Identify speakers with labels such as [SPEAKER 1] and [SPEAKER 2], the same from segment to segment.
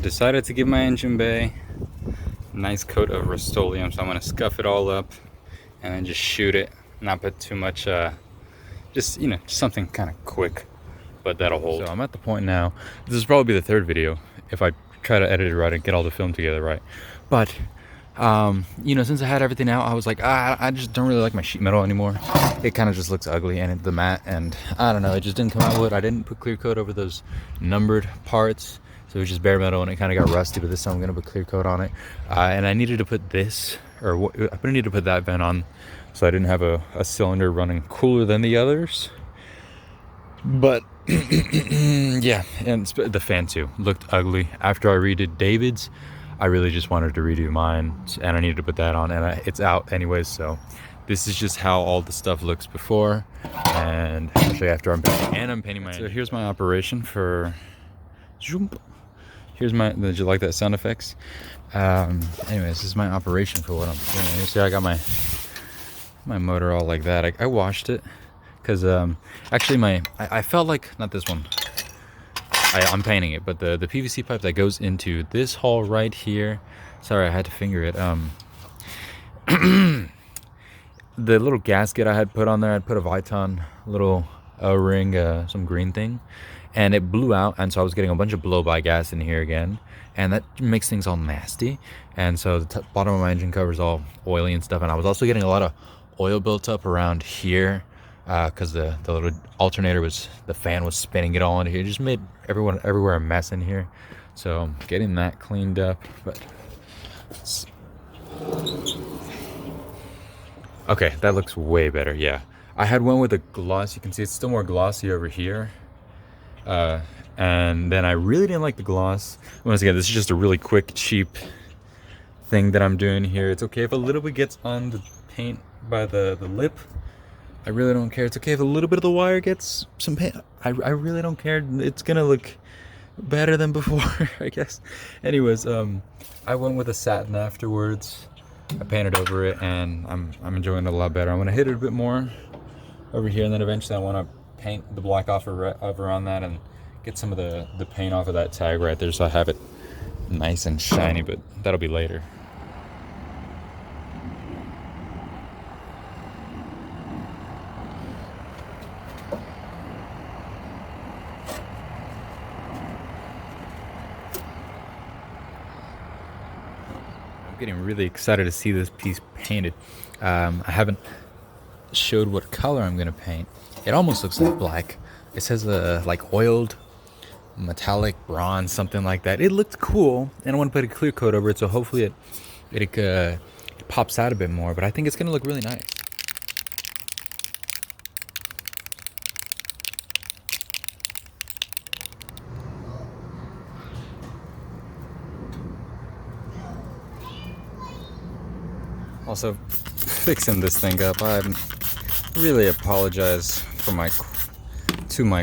[SPEAKER 1] decided to give my engine bay a nice coat of Rust-Oleum, so I'm going to scuff it all up and then just shoot it, not put too much, just, you know, something kind of quick, but that'll hold. So I'm at the point now, this will probably be the third video if I try to edit it right and get all the film together right, but you know, since I had everything out, I was like, I just don't really like my sheet metal anymore. It kind of just looks ugly, and the matte, and I don't know, it just didn't come out good. I didn't put clear coat over those numbered parts, so it was just bare metal, and it kind of got rusty. But this time I'm gonna put clear coat on it, and I needed to put this, or I needed to put that vent on, so I didn't have a cylinder running cooler than the others. But yeah, and the fan too looked ugly. After I redid David's, I really just wanted to redo mine, and I needed to put that on, and it's out anyways. So this is just how all the stuff looks before, and actually after I'm painting, and I'm painting my engine. So here's my operation for, here's my, did you like that sound effects? Anyways, this is my operation for what I'm doing. You see I got my motor all like that. I washed it because actually I felt like, not this one, I'm painting it, but the PVC pipe that goes into this hole right here, sorry I had to finger it, the little gasket I had put on there, I'd put a Viton little O-ring, some green thing, and it blew out, and so I was getting a bunch of blow-by gas in here again, and that makes things all nasty, and so the bottom of my engine cover is all oily and stuff, and I was also getting a lot of oil built up around here, because the little alternator was, the fan was spinning it all in here. It just made everywhere a mess in here. So getting that cleaned up. But okay, that looks way better. Yeah, I had one with a gloss. You can see it's still more glossy over here. And then I really didn't like the gloss. Once again, this is just a really quick, cheap thing that I'm doing here. It's okay if a little bit gets on the paint by the lip. I really don't care. It's okay if a little bit of the wire gets some paint. I really don't care. It's gonna look better than before, I guess. Anyways, I went with a satin afterwards. I painted over it, and I'm enjoying it a lot better. I'm gonna hit it a bit more over here, and then eventually I want to paint the black off around that and get some of the paint off of that tag right there, so I have it nice and shiny. But that'll be later. I'm getting really excited to see this piece painted. I haven't showed what color I'm gonna paint. It almost looks like black. It says like oiled metallic bronze, something like that. It looked cool, and I want to put a clear coat over it, so hopefully it pops out a bit more. But I think it's gonna look really nice. Also, fixing this thing up, I really apologize to my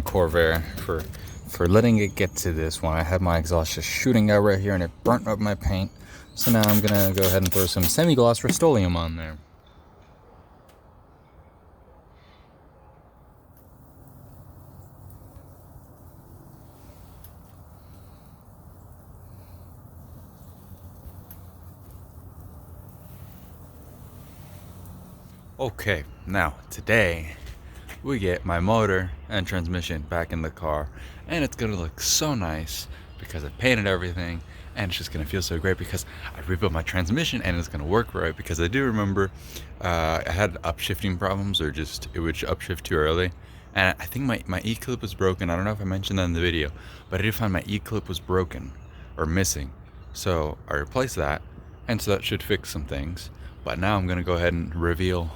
[SPEAKER 1] Corvair for letting it get to this one. I had my exhaust just shooting out right here, and it burnt up my paint. So now I'm gonna go ahead and throw some semi-gloss Rust-Oleum on there. Okay, now today we get my motor and transmission back in the car, and it's gonna look so nice because I painted everything, and it's just gonna feel so great because I rebuilt my transmission, and it's gonna work right. Because I do remember I had upshifting problems, or just it would upshift too early, and I think my E-clip was broken. I don't know if I mentioned that in the video, but I did find my E-clip was broken or missing, so I replaced that, and so that should fix some things. But now I'm gonna go ahead and reveal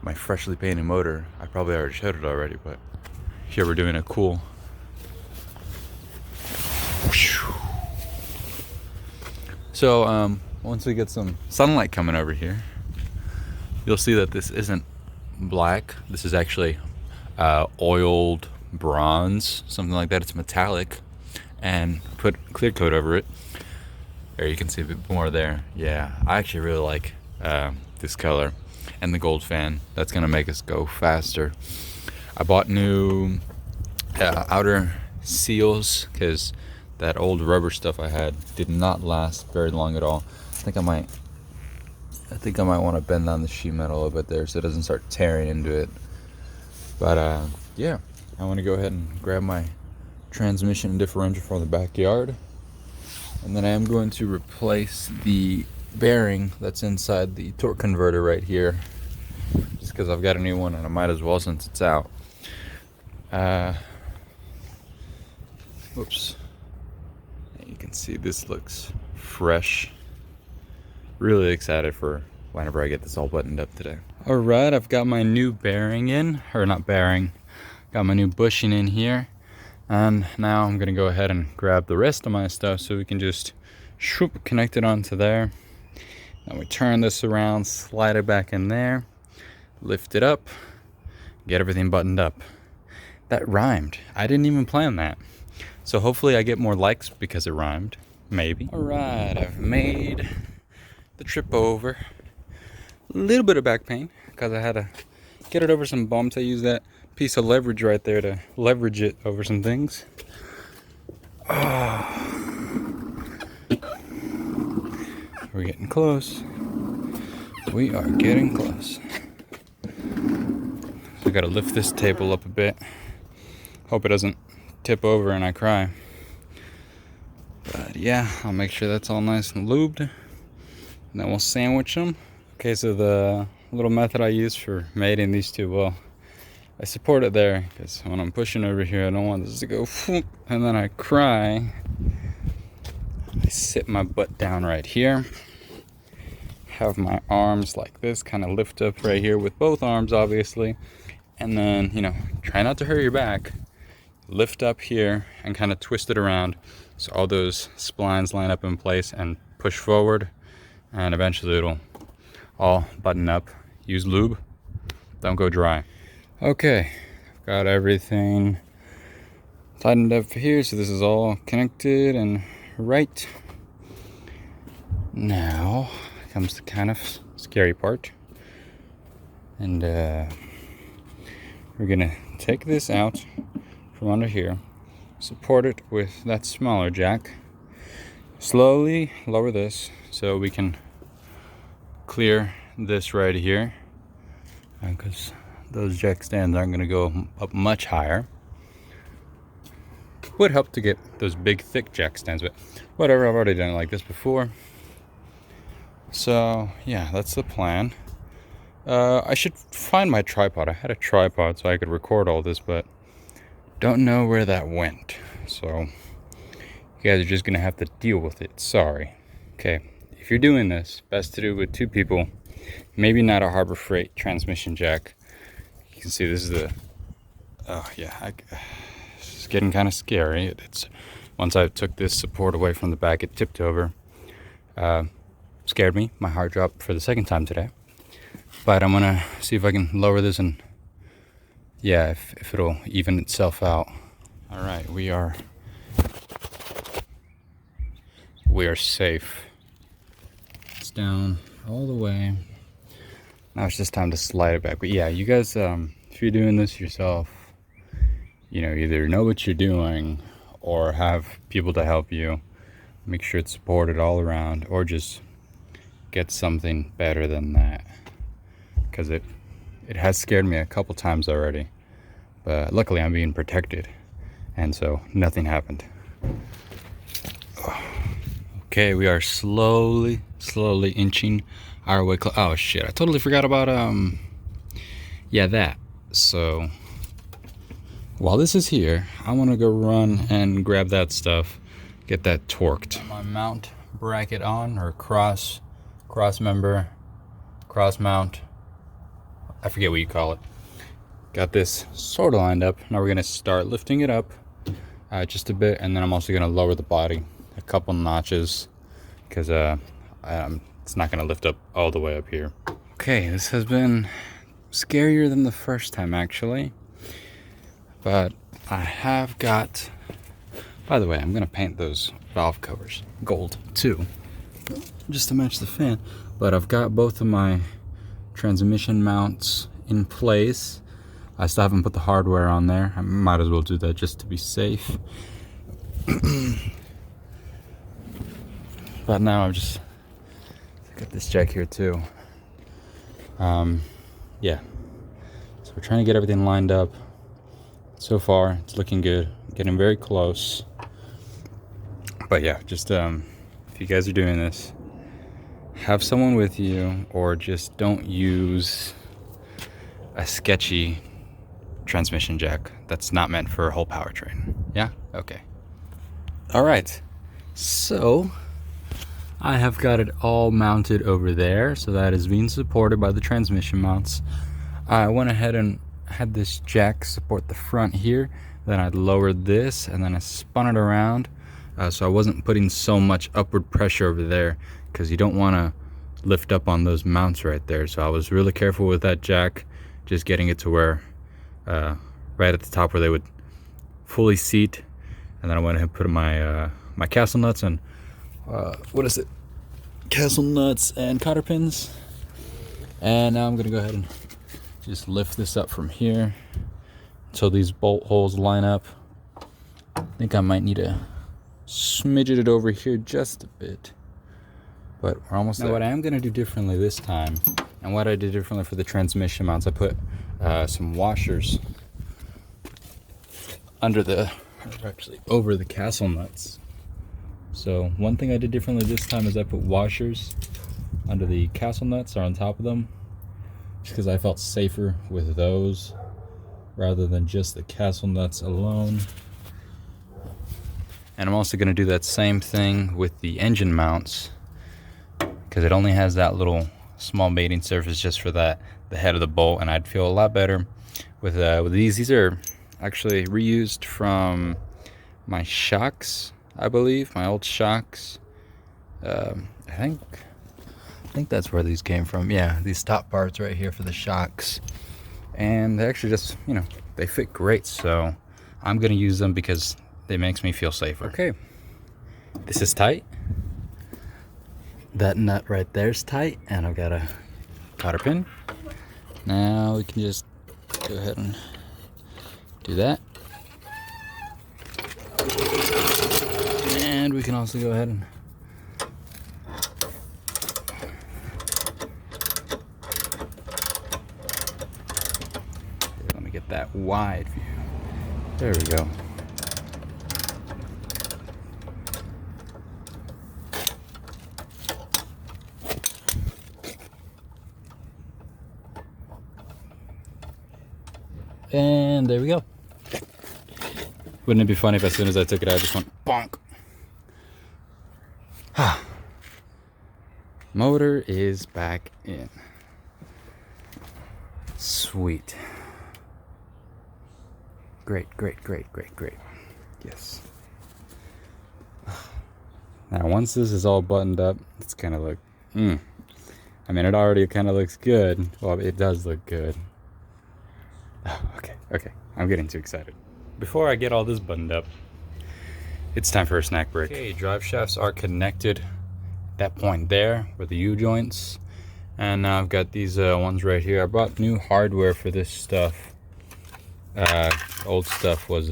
[SPEAKER 1] my freshly painted motor. I probably already showed it already, but here we're doing a cool. So once we get some sunlight coming over here, you'll see that this isn't black. This is actually oiled bronze, something like that. It's metallic, and put clear coat over it. There, you can see a bit more there. Yeah, I actually really like this color. And the gold fan, that's gonna make us go faster. I bought new outer seals because that old rubber stuff I had did not last very long at all. I think I might want to bend down the sheet metal a little bit there so it doesn't start tearing into it. But yeah, I want to go ahead and grab my transmission and differential from the backyard, and then I am going to replace the bearing that's inside the torque converter right here, just because I've got a new one and I might as well since it's out. Whoops. You can see this looks fresh. Really excited for whenever I get this all buttoned up today. Alright, I've got my new bearing in, or not bearing, got my new bushing in here, and now I'm gonna go ahead and grab the rest of my stuff so we can just connect it onto there. Now we turn this around, slide it back in there, lift it up, get everything buttoned up. That rhymed. I didn't even plan that. So hopefully I get more likes because it rhymed. Maybe. Alright, I've made the trip over. A little bit of back pain because I had to get it over some bumps. I used that piece of leverage right there to leverage it over some things. We're getting close. We are getting close. So I gotta lift this table up a bit. Hope it doesn't tip over and I cry. But yeah, I'll make sure that's all nice and lubed. And then we'll sandwich them. Okay, so the little method I use for mating these two, well, I support it there because when I'm pushing over here, I don't want this to go and then I cry. I sit my butt down right here. Have my arms like this, kind of lift up right here with both arms, obviously. And then, you know, try not to hurt your back. Lift up here and kind of twist it around so all those splines line up in place and push forward, and eventually it'll all button up. Use lube, don't go dry. Okay, I've got everything tightened up here, so this is all connected and right. Now comes the kind of scary part, and we're gonna take this out from under here, support it with that smaller jack, slowly lower this so we can clear this right here, because those jack stands aren't going to go up much higher. Would help to get those big thick jack stands, but whatever, I've already done it like this before. So yeah, that's the plan. I should find my tripod. I had a tripod so I could record all this, but don't know where that went, so you guys are just gonna have to deal with it. Sorry. Okay, if you're doing this, best to do it with two people. Maybe not a Harbor Freight transmission jack. You can see this is the, oh yeah, it's getting kind of scary. It's once I took this support away from the back, it tipped over. Scared me. My heart dropped for the second time today. But I'm gonna see if I can lower this and yeah, if it'll even itself out. All right, we are safe. It's down all the way. Now it's just time to slide it back. But yeah, you guys, if you're doing this yourself, you know, either know what you're doing or have people to help you. Make sure it's supported all around, or just get something better than that, because it has scared me a couple times already. But luckily I'm being protected, and so nothing happened. Okay, we are slowly inching our way close. Oh shit, I totally forgot about yeah, that. So while this is here, I want to go run and grab that stuff, get that torqued. My mount bracket on, or cross member, cross mount, I forget what you call it. Got this sort of lined up. Now we're gonna start lifting it up just a bit, and then I'm also gonna lower the body a couple notches because it's not gonna lift up all the way up here. Okay, this has been scarier than the first time actually, but I have got, by the way, I'm gonna paint those valve covers gold too, just to match the fan. But I've got both of my transmission mounts in place. I still haven't put the hardware on there. I might as well do that just to be safe. But now I'm just got this jack here too. Yeah. So we're trying to get everything lined up. So far, it's looking good. Getting very close. But yeah, just if you guys are doing this, have someone with you, or just don't use a sketchy transmission jack that's not meant for a whole powertrain. Yeah? Okay. Alright. So I have got it all mounted over there, so that is being supported by the transmission mounts. I went ahead and had this jack support the front here, then I lowered this, and then I spun it around, so I wasn't putting so much upward pressure over there, because you don't want to lift up on those mounts right there. So I was really careful with that jack, just getting it to where right at the top where they would fully seat, and then I went ahead and put my my castle nuts and what is it? Castle nuts and cotter pins. And now I'm gonna go ahead and just lift this up from here until these bolt holes line up. I think I might need to smidget it over here just a bit, but we're almost there. What I am gonna do differently this time, and what I did differently for the transmission mounts, I put some washers under the, actually over the castle nuts. So one thing I did differently this time is I put washers under the castle nuts, or on top of them, just because I felt safer with those rather than just the castle nuts alone. And I'm also going to do that same thing with the engine mounts, because it only has that little small mating surface just for that, the head of the bolt, and I'd feel a lot better with these. These are actually reused from my shocks, I believe, my old shocks. I think that's where these came from. Yeah, these top parts right here for the shocks, and they actually just, you know, they fit great. So I'm gonna use them because it makes me feel safer. Okay, this is tight. That nut right there is tight, and I've got a cotter pin. Now we can just go ahead and do that. And we can also go ahead and let me get that wide view. There we go. And there we go. Wouldn't it be funny if as soon as I took it out, I just went bonk? Motor is back in. Sweet. Great, great, great, great, great. Yes. Now, once this is all buttoned up, it's gonna look, I mean, it already kind of looks good. Well, it does look good. Oh, okay. I'm getting too excited. Before I get all this buttoned up, it's time for a snack break. Okay, drive shafts are connected at that point there with the U-joints. And now I've got these ones right here. I bought new hardware for this stuff. Old stuff was,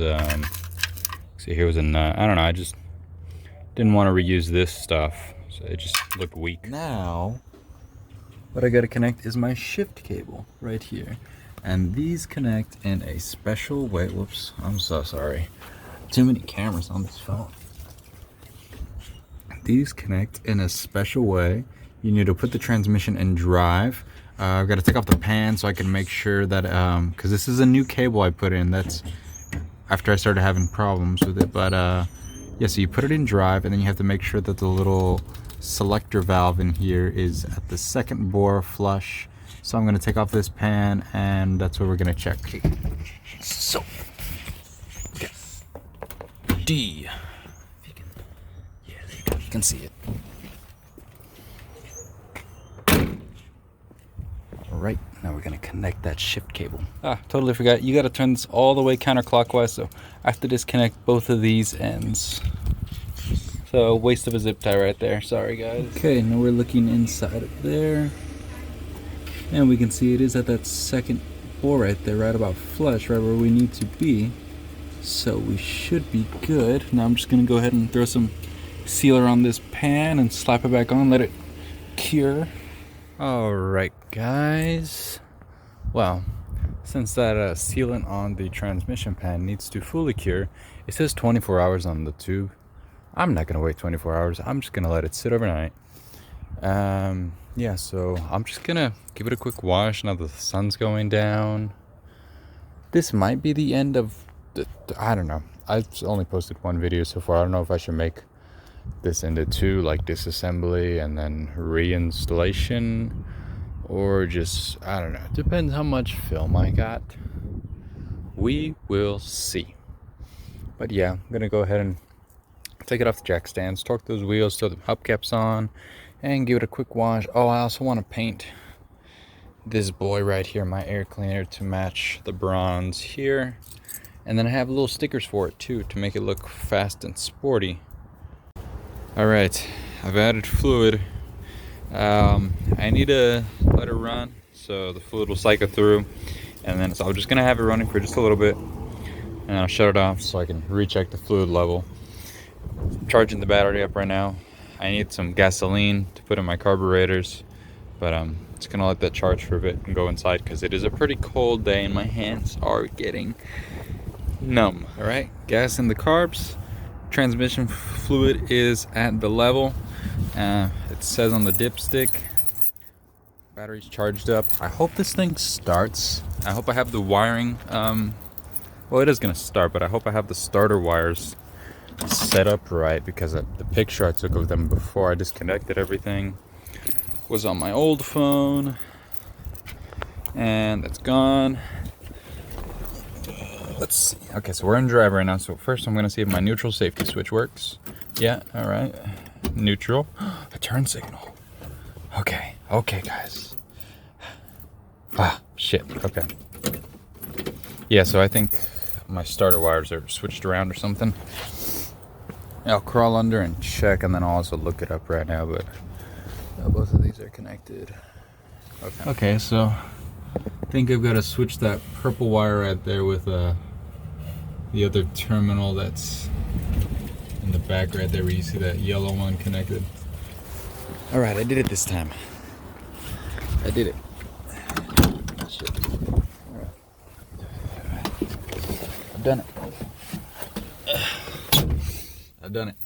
[SPEAKER 1] see, here was a nut. I don't know, I just didn't want to reuse this stuff, so it just looked weak. Now, what I gotta connect is my shift cable right here. And these connect in a special way. Whoops, I'm so sorry. Too many cameras on this phone. These connect in a special way. You need to put the transmission in drive. I've got to take off the pan so I can make sure that, because this is a new cable I put in. That's after I started having problems with it. But yeah, so you put it in drive, and then you have to make sure that the little selector valve in here is at the second bore flush. So I'm going to take off this pan, and that's what we're going to check. So, okay. D. If you can, yeah, there you go. You can see it. All right, now we're going to connect that shift cable. Totally forgot. You got to turn this all the way counterclockwise, so I have to disconnect both of these ends. So, waste of a zip tie right there. Sorry, guys. Okay, now we're looking inside of there. And we can see it is at that second bore right there, right about flush, right where we need to be. So we should be good. Now I'm just gonna go ahead and throw some sealer on this pan and slap it back on, let it cure. Alright guys, well, since that sealant on the transmission pan needs to fully cure, it says 24 hours on the tube. I'm not gonna wait 24 hours, I'm just gonna let it sit overnight. Yeah, so I'm just gonna give it a quick wash now that the sun's going down. This might be the end of I don't know. I've only posted one video so far. I don't know if I should make this into two, like disassembly and then reinstallation, or just, I don't know. Depends how much film I got. We will see. But yeah, I'm gonna go ahead and take it off the jack stands, torque those wheels, throw the hubcaps on, and give it a quick wash. Oh, I also want to paint this boy right here, my air cleaner, to match the bronze here. And then I have little stickers for it too, to make it look fast and sporty. Alright, I've added fluid. I need to let it run so the fluid will cycle through. And then so I'm just going to have it running for just a little bit. And I'll shut it off so I can recheck the fluid level. I'm charging the battery up right now. I need some gasoline to put in my carburetors. But I'm just going to let that charge for a bit and go inside because it is a pretty cold day and my hands are getting numb. Alright, gas in the carbs. Transmission fluid is at the level. It says on the dipstick. Battery's charged up. I hope this thing starts. I hope I have the wiring. Well, it is going to start, but I hope I have the starter wires set up right because the picture I took of them before I disconnected everything was on my old phone. And that's gone. Let's see. Okay, so we're in drive right now. So first I'm going to see if my neutral safety switch works. Yeah, all right. Neutral. A turn signal. Okay, guys. Ah, shit. Okay. Yeah, so I think my starter wires are switched around or something. I'll crawl under and check, and then I'll also look it up right now, but both of these are connected. Okay, so I think I've got to switch that purple wire right there with the other terminal that's in the back right there where you see that yellow one connected. Alright, I did it this time. I did it. Shit. Alright. I've done it. I've done it.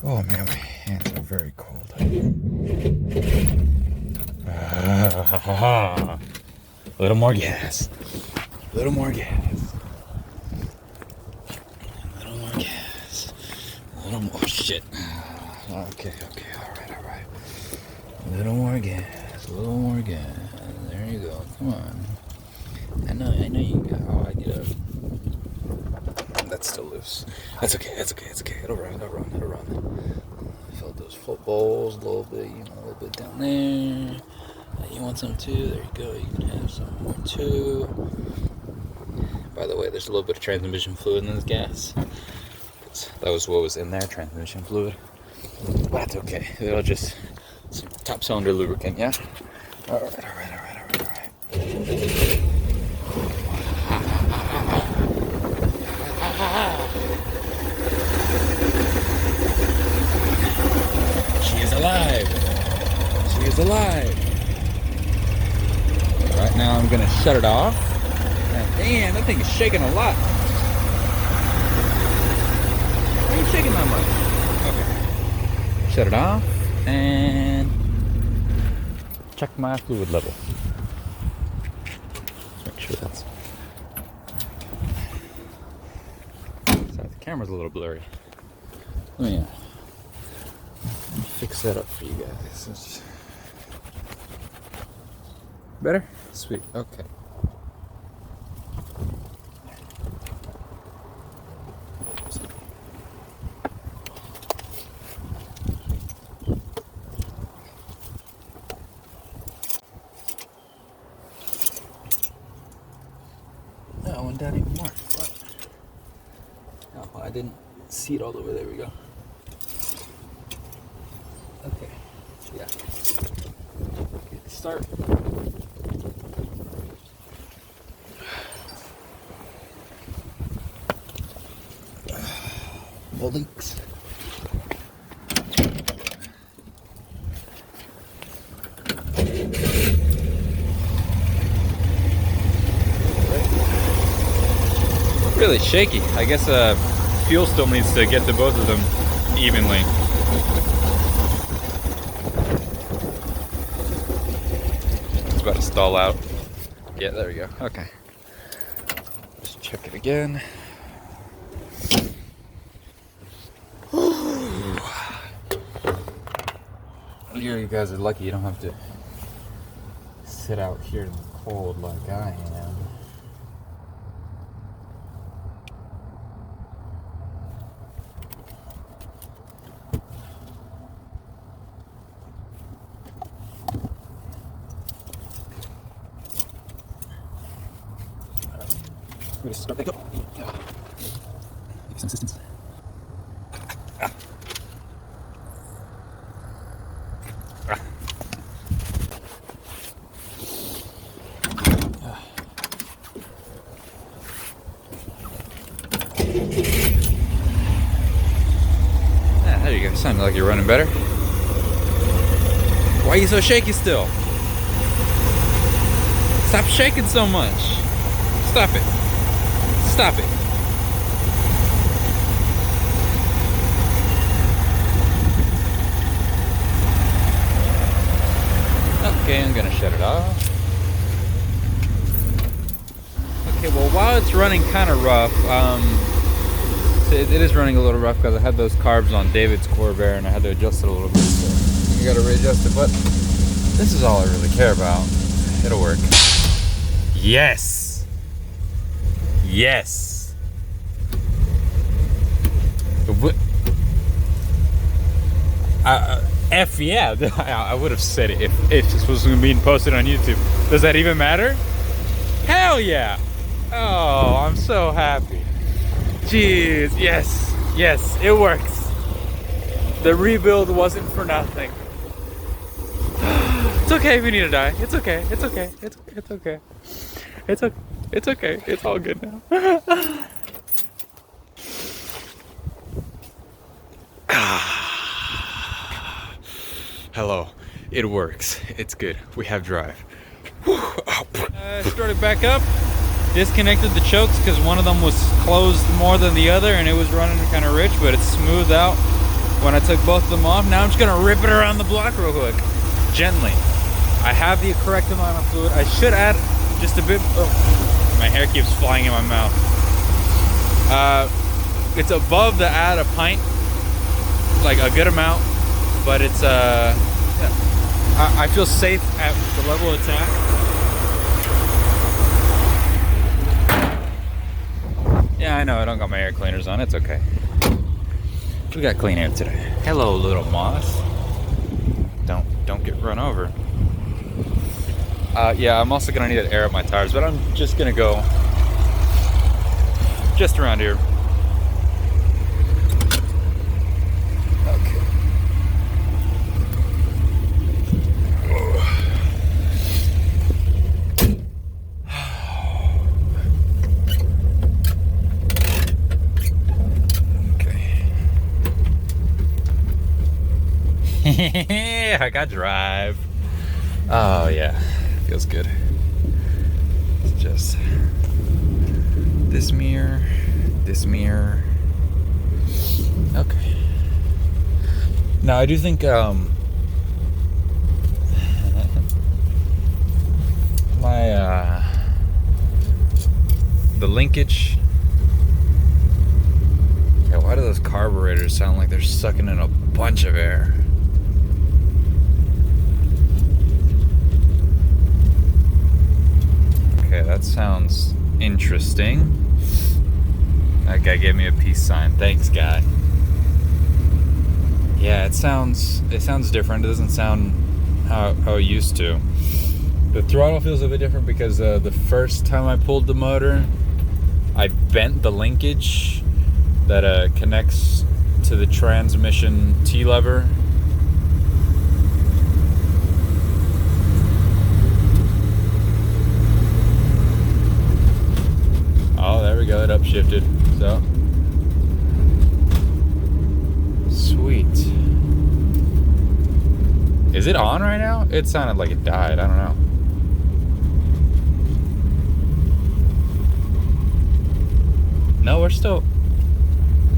[SPEAKER 1] Oh man, my hands are very cold. A little more gas. A little more gas. A little more gas. A little more shit. Okay, alright. A little more gas. A little more gas. There you go. Come on. I know you got. Oh, I need a. That's still loose. That's okay. It'll run. Filled those foot bowls a little bit, a little bit down there. You want some too? There you go. You can have some more too. By the way, there's a little bit of transmission fluid in this gas. That was what was in there, transmission fluid. But that's okay. It'll just some top cylinder lubricant, yeah? Alright. She is alive. Right now I'm gonna shut it off. Damn, that thing is shaking a lot. It ain't shaking that much. Okay. Shut it off and check my fluid level. Let's make sure that's. Sorry, the camera's a little blurry. Let me fix that up for you guys. Better? Sweet. Okay. That one down even more. What? Oh, I didn't see it all the way. There we go. Okay. Yeah. Okay, start. More leaks. Really shaky. I guess fuel still needs to get to both of them evenly. It's about to stall out. Yeah, there we go. Okay. Just check it again. You guys are lucky you don't have to sit out here in the cold like I am. I'm gonna start back up. Give some assistance. There you go. Sounded like you're running better. Why are you so shaky still? Stop shaking so much. Stop it. Stop it. Okay, I'm gonna shut it off. Okay, well, while it's running kind of rough, it is running a little rough because I had those carbs on David's Corvair and I had to adjust it a little bit. So you gotta readjust it, but this is all I really care about. It'll work. Yes! Yes! F yeah, I would have said it if this was being posted on YouTube. Does that even matter? Hell yeah! Oh, I'm so happy. Jeez, yes, yes, it works. The rebuild wasn't for nothing. It's okay if you need to die. It's okay. It's okay. It's okay. It's okay. It's okay. It's all good now. Hello. It works. It's good. We have drive. Started back up. Disconnected the chokes because one of them was closed more than the other and it was running kind of rich, but it's smoothed out when I took both of them off. Now I'm just gonna rip it around the block real quick, gently. I have the correct amount of fluid. I should add just a bit. Oh, my hair keeps flying in my mouth. It's above the add a pint, like a good amount, but it's I feel safe at the level of attack. Yeah, I know, I don't got my air cleaners on, it's okay. We got clean air today. Hello, little moss. Don't get run over. Yeah, I'm also gonna need to air up my tires, but I'm just gonna go just around here. Okay. I got drive. Oh yeah, feels good. It's just this mirror. Okay. Now I do think the linkage. Yeah, why do those carburetors sound like they're sucking in a bunch of air? Okay, that sounds interesting. That guy gave me a peace sign. Thanks, guy. Yeah, it sounds different. It doesn't sound how it used to. The throttle feels a bit different because the first time I pulled the motor, I bent the linkage that connects to the transmission T-lever. Oh, there we go. It upshifted. So Is it on right now? It sounded like it died. I don't know. No, we're still...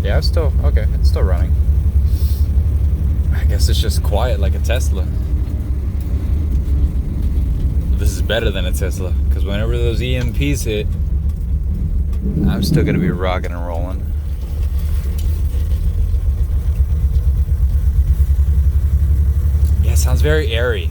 [SPEAKER 1] Yeah, it's still... Okay, it's still running. I guess it's just quiet like a Tesla. This is better than a Tesla, because whenever those EMPs hit, I'm still going to be rocking and rolling. Yeah, it sounds very airy.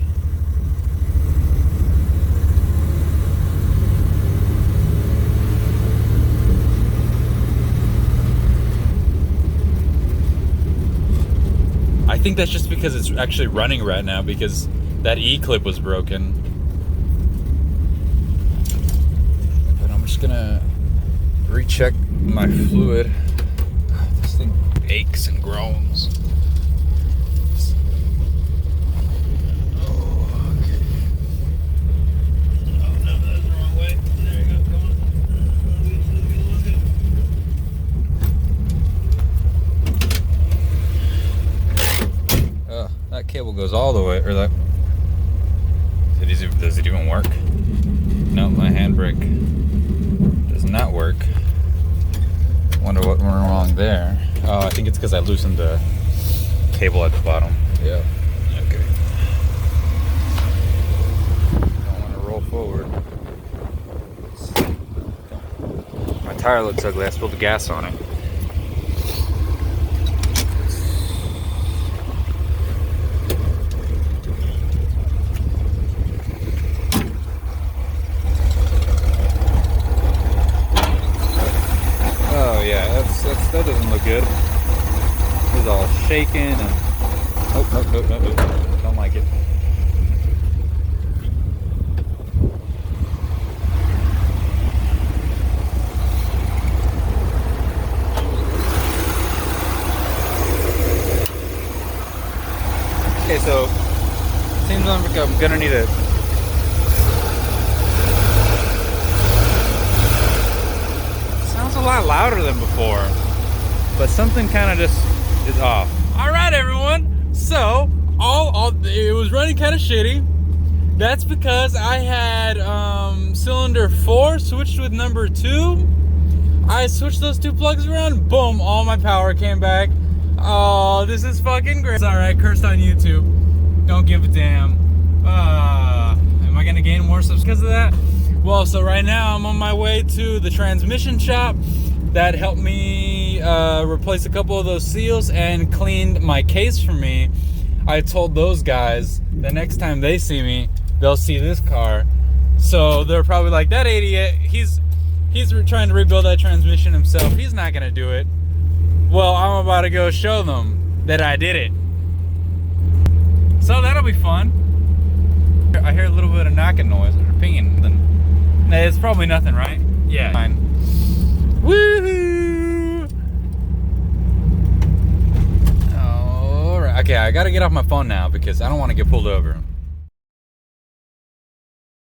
[SPEAKER 1] I think that's just because it's actually running right now, because that E-clip was broken. But I'm just gonna recheck my fluid. This thing aches and groans. Oh, okay. Oh no, that's the wrong way. There you go, come on. That cable goes all the way, or that... Does it even work? No, my handbrake does not work. Wonder what went wrong there. Oh, I think it's because I loosened the cable at the bottom. Yeah. Okay. Don't want to roll forward. My tire looks ugly. I spilled the gas on it. That doesn't look good. It's all shaking and... Oh, nope. Don't like it. Okay, so seems like I'm gonna need a... Sounds a lot louder than before. But something kind of just is off. All right, everyone. So, it was running kind of shitty. That's because I had cylinder 4 switched with number 2. I switched those 2 plugs around. Boom, all my power came back. Oh, this is fucking great. It's all right, cursed on YouTube. Don't give a damn. Am I gonna gain more subs because of that? Well, so right now I'm on my way to the transmission shop. That helped me replace a couple of those seals and cleaned my case for me. I told those guys the next time they see me, they'll see this car. So they're probably like, that idiot, he's trying to rebuild that transmission himself. He's not gonna do it. Well, I'm about to go show them that I did it. So that'll be fun. I hear a little bit of knocking noise or pinging. Nah, it's probably nothing, right? Yeah. Fine. Woohoo! Alright, okay, I gotta get off my phone now because I don't want to get pulled over.